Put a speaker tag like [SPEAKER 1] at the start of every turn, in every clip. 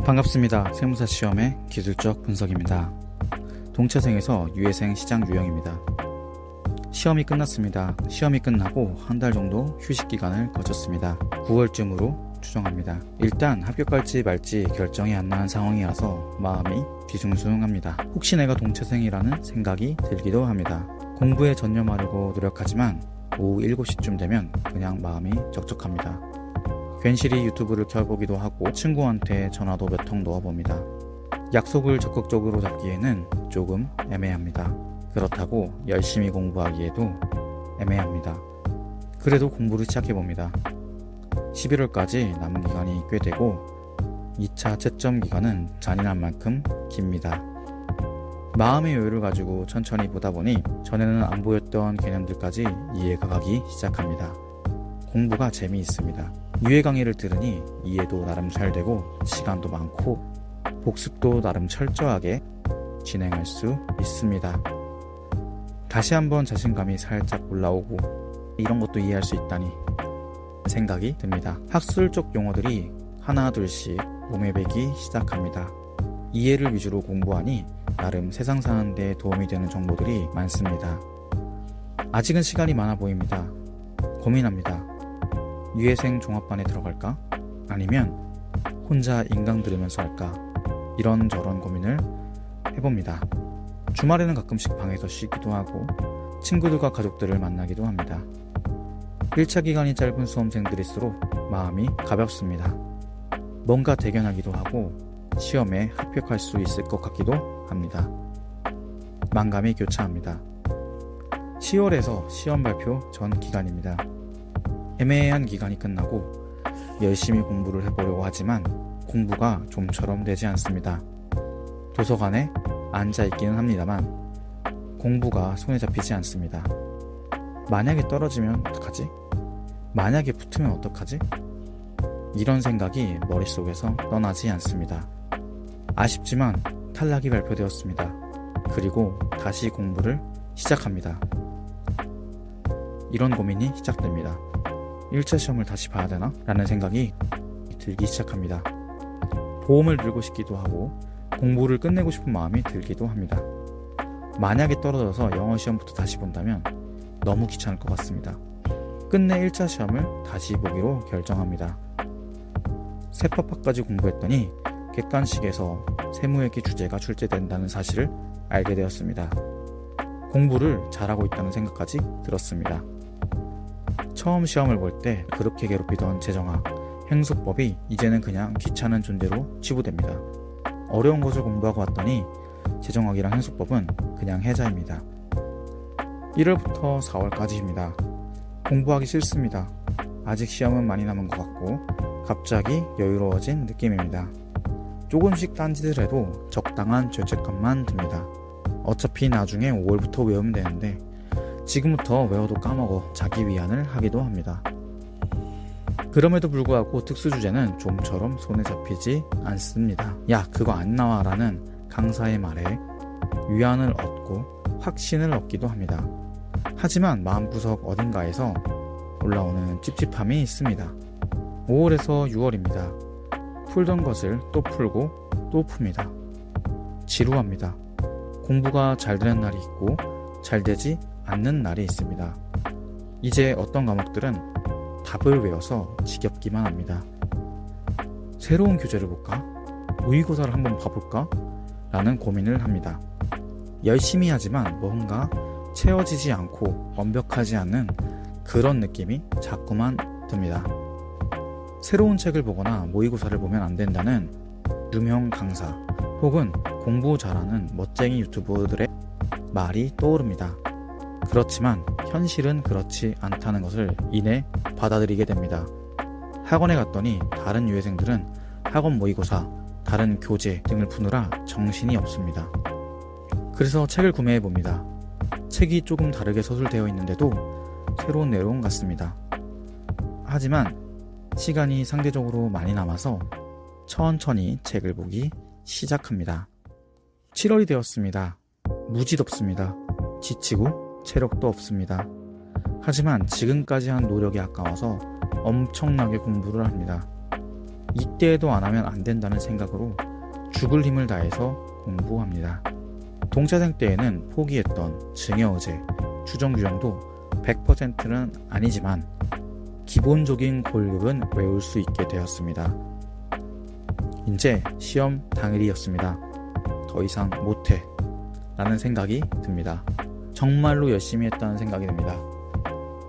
[SPEAKER 1] 반갑습니다. 세무사 시험의 기술적 분석입니다. 동차생에서 유예생 시장 유형입니다. 시험이 끝났습니다. 시험이 끝나고 한 달 정도 휴식 기간을 거쳤습니다. 9월쯤으로 추정합니다. 일단 합격할지 말지 결정이 안 나는 상황이라서 마음이 뒤숭숭합니다. 혹시 내가 동차생이라는 생각이 들기도 합니다. 공부에 전념하려고 노력하지만 오후 7시쯤 되면 그냥 마음이 적적합니다. 괜시리 유튜브를 켜보기도 하고 친구한테 전화도 몇 통 넣어봅니다. 약속을 적극적으로 잡기에는 조금 애매합니다. 그렇다고 열심히 공부하기에도 애매합니다. 그래도 공부를 시작해봅니다. 11월까지 남은 기간이 꽤 되고 2차 채점 기간은 잔인한 만큼 깁니다. 마음의 여유를 가지고 천천히 보다 보니 전에는 안 보였던 개념들까지 이해가 가기 시작합니다. 공부가 재미있습니다. 유해 강의를 들으니 이해도 나름 잘 되고 시간도 많고 복습도 나름 철저하게 진행할 수 있습니다. 다시 한번 자신감이 살짝 올라오고 이런 것도 이해할 수 있다니 생각이 듭니다. 학술적 용어들이 하나 둘씩 몸에 배기 시작합니다. 이해를 위주로 공부하니 나름 세상 사는 데 도움이 되는 정보들이 많습니다. 아직은 시간이 많아 보입니다. 고민합니다. 유예생 종합반에 들어갈까? 아니면 혼자 인강 들으면서 할까? 이런저런 고민을 해봅니다. 주말에는 가끔씩 방에서 쉬기도 하고 친구들과 가족들을 만나기도 합니다. 1차 기간이 짧은 수험생들일수록 마음이 가볍습니다. 뭔가 대견하기도 하고 시험에 합격할 수 있을 것 같기도 합니다. 만감이 교차합니다. 10월에서 시험 발표 전 기간입니다. 애매한 기간이 끝나고 열심히 공부를 해보려고 하지만 공부가 좀처럼 되지 않습니다. 도서관에 앉아있기는 합니다만 공부가 손에 잡히지 않습니다. 만약에 떨어지면 어떡하지? 만약에 붙으면 어떡하지? 이런 생각이 머릿속에서 떠나지 않습니다. 아쉽지만 탈락이 발표되었습니다. 그리고 다시 공부를 시작합니다. 이런 고민이 시작됩니다. 1차 시험을 다시 봐야 되나? 라는 생각이 들기 시작합니다. 보험을 들고 싶기도 하고 공부를 끝내고 싶은 마음이 들기도 합니다. 만약에 떨어져서 영어 시험부터 다시 본다면 너무 귀찮을 것 같습니다. 끝내 1차 시험을 다시 보기로 결정합니다. 세파파까지 공부했더니 객관식에서 세무회계 주제가 출제된다는 사실을 알게 되었습니다. 공부를 잘하고 있다는 생각까지 들었습니다. 처음 시험을 볼 때 그렇게 괴롭히던 재정학, 행소법이 이제는 그냥 귀찮은 존재로 치부됩니다. 어려운 것을 공부하고 왔더니 재정학이랑 행소법은 그냥 해자입니다. 1월부터 4월까지입니다. 공부하기 싫습니다. 아직 시험은 많이 남은 것 같고 갑자기 여유로워진 느낌입니다. 조금씩 딴짓을 해도 적당한 죄책감만 듭니다. 어차피 나중에 5월부터 외우면 되는데 지금부터 외워도 까먹어 자기 위안을 하기도 합니다. 그럼에도 불구하고 특수주제는 좀처럼 손에 잡히지 않습니다. 야, 그거 안 나와 라는 강사의 말에 위안을 얻고 확신을 얻기도 합니다. 하지만 마음구석 어딘가에서 올라오는 찝찝함이 있습니다. 5월에서 6월입니다. 풀던 것을 또 풀고 또 풉니다. 지루합니다. 공부가 잘 되는 날이 있고 잘 되지 않는 날이 있습니다. 이제 어떤 과목들은 답을 외워서 지겹기만 합니다. 새로운 교재를 볼까? 모의고사를 한번 봐볼까? 라는 고민을 합니다. 열심히 하지만 뭔가 채워지지 않고 완벽하지 않은 그런 느낌이 자꾸만 듭니다. 새로운 책을 보거나 모의고사를 보면 안 된다는 유명 강사 혹은 공부 잘하는 멋쟁이 유튜버들의 말이 떠오릅니다. 그렇지만 현실은 그렇지 않다는 것을 이내 받아들이게 됩니다. 학원에 갔더니 다른 유해생들은 학원 모의고사, 다른 교재 등을 푸느라 정신이 없습니다. 그래서 책을 구매해봅니다. 책이 조금 다르게 서술되어 있는데도 새로운 내용 같습니다. 하지만 시간이 상대적으로 많이 남아서 천천히 책을 보기 시작합니다. 7월이 되었습니다. 무지 덥습니다. 지치고 체력도 없습니다. 하지만 지금까지 한 노력이 아까워서 엄청나게 공부를 합니다. 이때에도 안 하면 안 된다는 생각으로 죽을 힘을 다해서 공부합니다. 동차생 때에는 포기했던 증여의제, 추정규정도 100%는 아니지만 기본적인 골격은 외울 수 있게 되었습니다. 이제 시험 당일이었습니다. 더 이상 못해 라는 생각이 듭니다. 정말로 열심히 했다는 생각이 듭니다.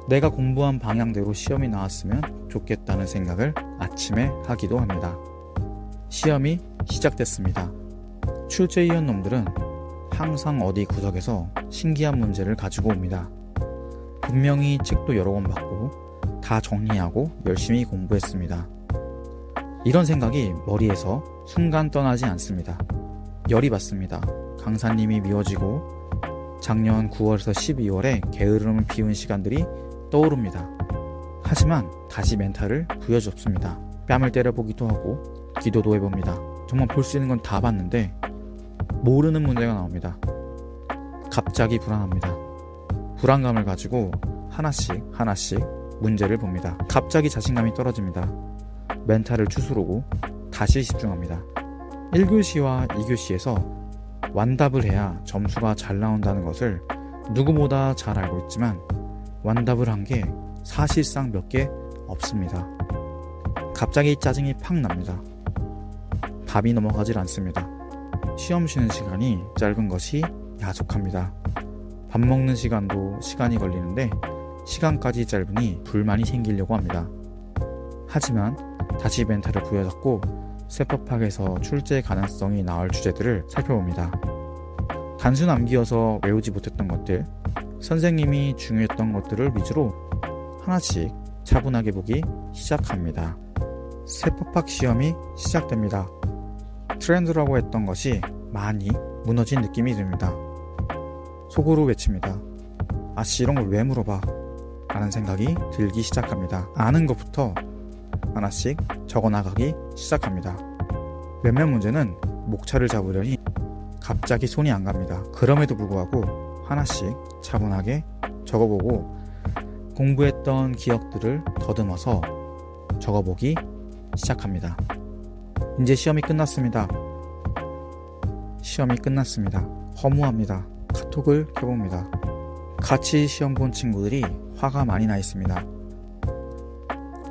[SPEAKER 1] 내가 공부한 방향대로 시험이 나왔으면 좋겠다는 생각을 아침에 하기도 합니다. 시험이 시작됐습니다. 출제위원 놈들은 항상 어디 구석에서 신기한 문제를 가지고 옵니다. 분명히 책도 여러 권 받고 다 정리하고 열심히 공부했습니다. 이런 생각이 머리에서 순간 떠나지 않습니다. 열이 받습니다. 강사님이 미워지고 작년 9월에서 12월에 게으름을 피운 시간들이 떠오릅니다. 하지만 다시 멘탈을 부여잡습니다. 뺨을 때려보기도 하고 기도도 해봅니다. 정말 볼 수 있는 건 다 봤는데 모르는 문제가 나옵니다. 갑자기 불안합니다. 불안감을 가지고 하나씩 문제를 봅니다. 갑자기 자신감이 떨어집니다. 멘탈을 추스르고 다시 집중합니다. 1교시와 2교시에서 완답을 해야 점수가 잘 나온다는 것을 누구보다 잘 알고 있지만 완답을 한 게 사실상 몇 개 없습니다. 갑자기 짜증이 팍 납니다. 답이 넘어가질 않습니다. 시험 쉬는 시간이 짧은 것이 야속합니다. 밥 먹는 시간도 시간이 걸리는데 시간까지 짧으니 불만이 생기려고 합니다. 하지만 다시 멘탈을 부여잡고 세법학에서 출제 가능성이 나올 주제들을 살펴봅니다. 단순 암기여서 외우지 못했던 것들, 선생님이 중요했던 것들을 위주로 하나씩 차분하게 보기 시작합니다. 세법학 시험이 시작됩니다. 트렌드라고 했던 것이 많이 무너진 느낌이 듭니다. 속으로 외칩니다. 아씨 이런 걸 왜 물어봐? 라는 생각이 들기 시작합니다. 아는 것부터 하나씩 적어나가기 시작합니다. 몇몇 문제는 목차를 잡으려니 갑자기 손이 안 갑니다. 그럼에도 불구하고 하나씩 차분하게 적어보고 공부했던 기억들을 더듬어서 적어보기 시작합니다. 이제 시험이 끝났습니다. 시험이 끝났습니다. 허무합니다. 카톡을 켜봅니다. 같이 시험 본 친구들이 화가 많이 나 있습니다.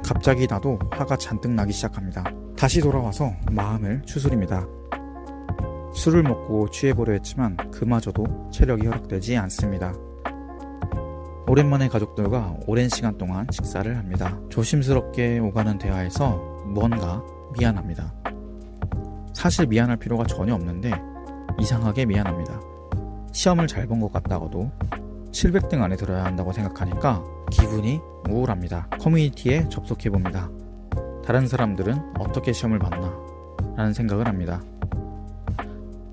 [SPEAKER 1] 갑자기 나도 화가 잔뜩 나기 시작합니다. 다시 돌아와서 마음을 추스립니다. 술을 먹고 취해보려 했지만 그마저도 체력이 허락되지 않습니다. 오랜만에 가족들과 오랜 시간 동안 식사를 합니다. 조심스럽게 오가는 대화에서 뭔가 미안합니다. 사실 미안할 필요가 전혀 없는데 이상하게 미안합니다. 시험을 잘 본 것 같다고도 700등 안에 들어야 한다고 생각하니까 기분이 우울합니다. 커뮤니티에 접속해봅니다. 다른 사람들은 어떻게 시험을 봤나? 라는 생각을 합니다.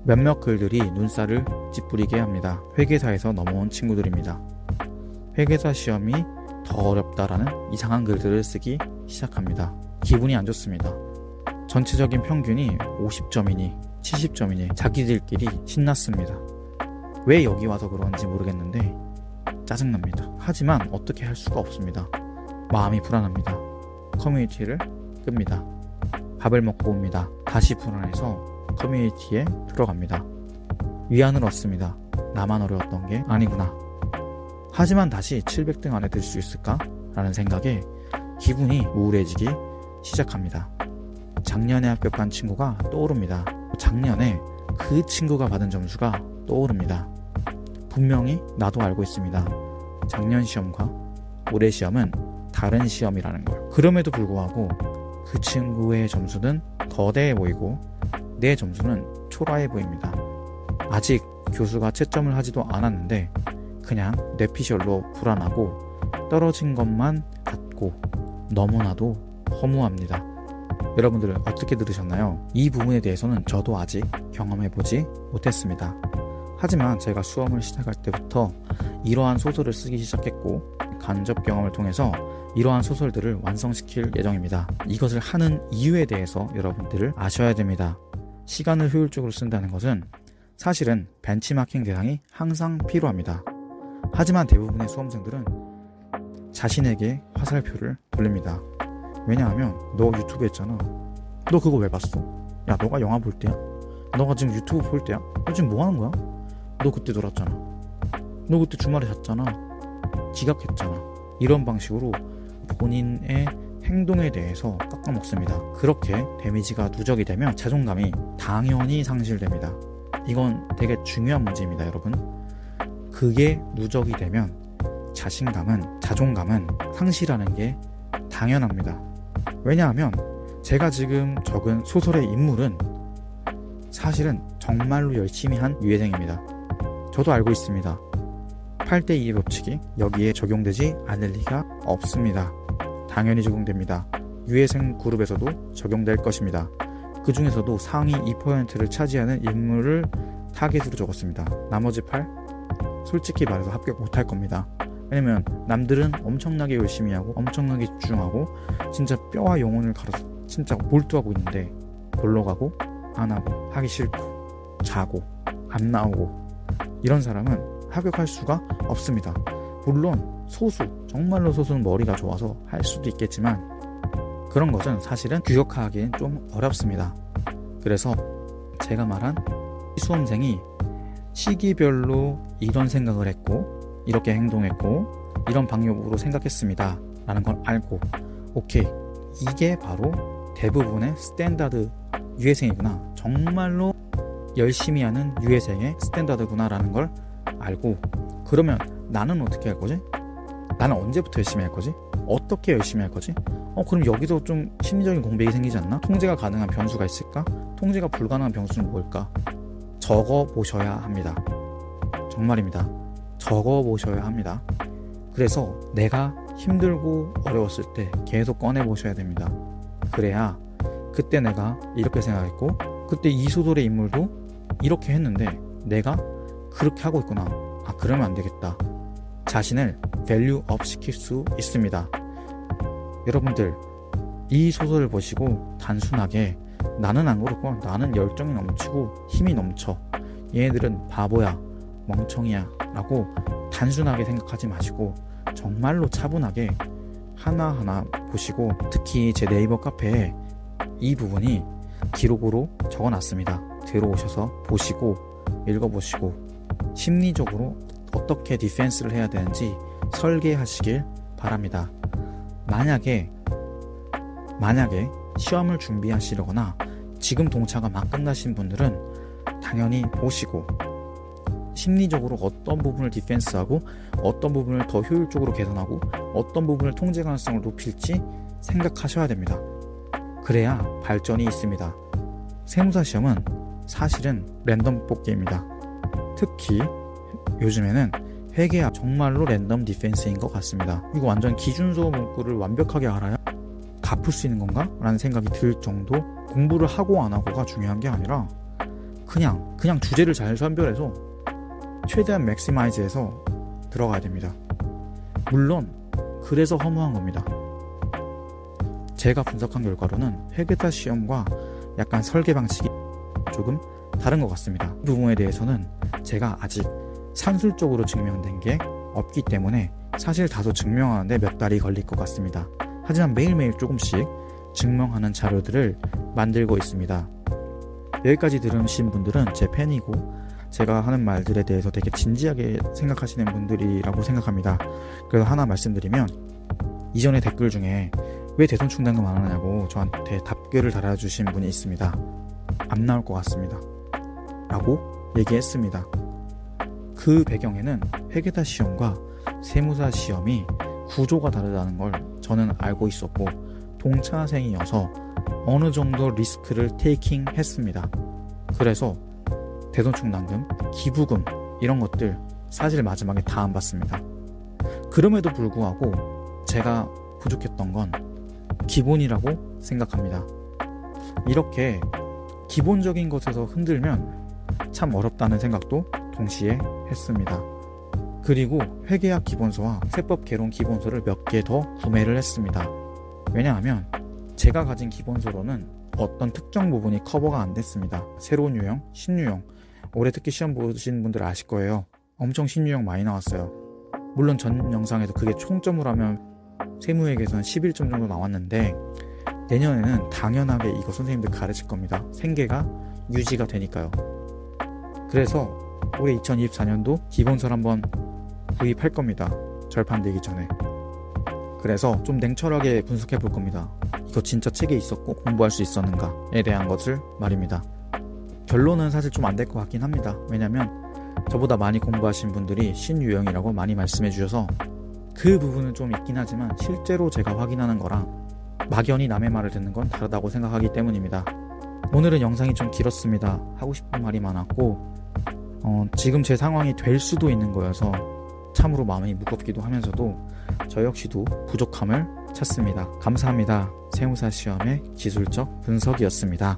[SPEAKER 1] 몇몇 글들이 눈살을 찌푸리게 합니다. 회계사에서 넘어온 친구들입니다. 회계사 시험이 더 어렵다라는 이상한 글들을 쓰기 시작합니다. 기분이 안 좋습니다. 전체적인 평균이 50점이니 70점이니 자기들끼리 신났습니다. 왜 여기 와서 그런지 모르겠는데 짜증납니다. 하지만 어떻게 할 수가 없습니다. 마음이 불안합니다. 커뮤니티를 끕니다. 밥을 먹고 옵니다. 다시 불안해서 커뮤니티에 들어갑니다. 위안을 얻습니다. 나만 어려웠던 게 아니구나. 하지만 다시 700등 안에 들 수 있을까? 라는 생각에 기분이 우울해지기 시작합니다. 작년에 합격한 친구가 떠오릅니다. 작년에 그 친구가 받은 점수가 떠오릅니다. 분명히 나도 알고 있습니다. 작년 시험과 올해 시험은 다른 시험이라는 걸. 그럼에도 불구하고 그 친구의 점수는 거대해 보이고 내 점수는 초라해 보입니다. 아직 교수가 채점을 하지도 않았는데 그냥 뇌피셜로 불안하고 떨어진 것만 같고 너무나도 허무합니다. 여러분들 어떻게 들으셨나요? 이 부분에 대해서는 저도 아직 경험해보지 못했습니다. 하지만 제가 수험을 시작할 때부터 이러한 소설을 쓰기 시작했고 간접 경험을 통해서 이러한 소설들을 완성시킬 예정입니다. 이것을 하는 이유에 대해서 여러분들을 아셔야 됩니다. 시간을 효율적으로 쓴다는 것은 사실은 벤치마킹 대상이 항상 필요합니다. 하지만 대부분의 수험생들은 자신에게 화살표를 돌립니다. 왜냐하면 너 유튜브 했잖아. 너 그거 왜 봤어? 야, 너가 영화 볼 때야? 너가 지금 유튜브 볼 때야? 너 지금 뭐 하는 거야? 너 그때 놀았잖아. 너 그때 주말에 잤잖아. 지각했잖아. 이런 방식으로 본인의 행동에 대해서 깎아먹습니다. 그렇게 데미지가 누적이 되면 자존감이 당연히 상실됩니다. 이건 되게 중요한 문제입니다, 여러분. 그게 누적이 되면 자존감은 상실하는 게 당연합니다. 왜냐하면 제가 지금 적은 소설의 인물은 사실은 정말로 열심히 한 유해생입니다. 저도 알고 있습니다. 8대2의 법칙이 여기에 적용되지 않을 리가 없습니다. 당연히 적용됩니다. 유해생 그룹에서도 적용될 것입니다. 그 중에서도 상위 2%를 차지하는 인물을 타겟으로 적었습니다. 나머지 8? 솔직히 말해서 합격 못할 겁니다. 왜냐면 남들은 엄청나게 열심히 하고 엄청나게 집중하고 진짜 뼈와 영혼을 갈아서 진짜 몰두하고 있는데 놀러 가고 안 하고 하기 싫고 자고 안 나오고 이런 사람은 합격할 수가 없습니다. 물론 소수, 정말로 소수는 머리가 좋아서 할 수도 있겠지만 그런 것은 사실은 규격화하기엔 좀 어렵습니다. 그래서 제가 말한 수험생이 시기별로 이런 생각을 했고 이렇게 행동했고 이런 방향으로 생각했습니다 라는 걸 알고 오케이, 이게 바로 대부분의 스탠다드 유해생이구나, 정말로 열심히 하는 유해생의 스탠다드구나 라는 걸 알고, 그러면 나는 어떻게 할 거지? 나는 언제부터 열심히 할 거지? 어떻게 열심히 할 거지? 그럼 여기서 좀 심리적인 공백이 생기지 않나? 통제가 가능한 변수가 있을까? 통제가 불가능한 변수는 뭘까? 적어 보셔야 합니다. 정말입니다. 적어 보셔야 합니다. 그래서 내가 힘들고 어려웠을 때 계속 꺼내 보셔야 됩니다. 그래야 그때 내가 이렇게 생각했고 그때 이 소설의 인물도 이렇게 했는데 내가 그렇게 하고 있구나, 그러면 안 되겠다, 자신을 밸류업 시킬 수 있습니다. 여러분들, 이 소설을 보시고 단순하게 나는 안 그렇고 나는 열정이 넘치고 힘이 넘쳐, 얘네들은 바보야, 멍청이야 라고 단순하게 생각하지 마시고 정말로 차분하게 하나하나 보시고, 특히 제 네이버 카페에 이 부분이 기록으로 적어놨습니다. 들어오셔서 보시고 읽어보시고 심리적으로 어떻게 디펜스를 해야 되는지 설계하시길 바랍니다. 만약에 시험을 준비하시려거나 지금 동차가 막 끝나신 분들은 당연히 보시고 심리적으로 어떤 부분을 디펜스하고 어떤 부분을 더 효율적으로 개선하고 어떤 부분을 통제 가능성을 높일지 생각하셔야 됩니다. 그래야 발전이 있습니다. 세무사 시험은 사실은 랜덤 뽑기입니다. 특히 요즘에는 회계학 정말로 랜덤 디펜스인 것 같습니다. 이거 완전 기준서 문구를 완벽하게 알아야 갚을 수 있는 건가? 라는 생각이 들 정도. 공부를 하고 안 하고가 중요한 게 아니라 그냥 주제를 잘 선별해서 최대한 맥시마이즈해서 들어가야 됩니다. 물론 그래서 허무한 겁니다. 제가 분석한 결과로는 회계사 시험과 약간 설계 방식이 조금 다른 것 같습니다. 이 부분에 대해서는 제가 아직 산술적으로 증명된 게 없기 때문에 사실 다소 증명하는데 몇 달이 걸릴 것 같습니다. 하지만 매일매일 조금씩 증명하는 자료들을 만들고 있습니다. 여기까지 들으신 분들은 제 팬이고 제가 하는 말들에 대해서 되게 진지하게 생각하시는 분들이라고 생각합니다. 그래서 하나 말씀드리면, 이전에 댓글 중에 왜 대손 충당금 안 하냐고 저한테 답글을 달아주신 분이 있습니다. 안 나올 것 같습니다 라고 얘기했습니다. 그 배경에는 회계사 시험과 세무사 시험이 구조가 다르다는 걸 저는 알고 있었고 동차생이어서 어느 정도 리스크를 테이킹 했습니다. 그래서 대손충당금, 기부금 이런 것들 사실 마지막에 다 안 받습니다. 그럼에도 불구하고 제가 부족했던 건 기본이라고 생각합니다. 이렇게 기본적인 것에서 흔들면 참 어렵다는 생각도 동시에 했습니다. 그리고 회계학 기본서와 세법 개론 기본서를 몇 개 더 구매를 했습니다. 왜냐하면 제가 가진 기본서로는 어떤 특정 부분이 커버가 안 됐습니다. 새로운 유형, 신유형, 올해 특히 시험 보신 분들 아실 거예요. 엄청 신유형 많이 나왔어요. 물론 전 영상에서 그게 총점을 하면 세무회계에서는 11점 정도 나왔는데 내년에는 당연하게 이거 선생님들 가르칠 겁니다. 생계가 유지가 되니까요. 그래서 올해 2024년도 기본서를 한번 구입할 겁니다. 절판되기 전에. 그래서 좀 냉철하게 분석해 볼 겁니다. 이거 진짜 책에 있었고 공부할 수 있었는가에 대한 것을 말입니다. 결론은 사실 좀 안 될 것 같긴 합니다. 왜냐면 저보다 많이 공부하신 분들이 신유형이라고 많이 말씀해 주셔서 그 부분은 좀 있긴 하지만 실제로 제가 확인하는 거랑 막연히 남의 말을 듣는 건 다르다고 생각하기 때문입니다. 오늘은 영상이 좀 길었습니다. 하고 싶은 말이 많았고 지금 제 상황이 될 수도 있는 거여서 참으로 마음이 무겁기도 하면서도 저 역시도 부족함을 찾습니다. 감사합니다. 세무사 시험의 기술적 분석이었습니다.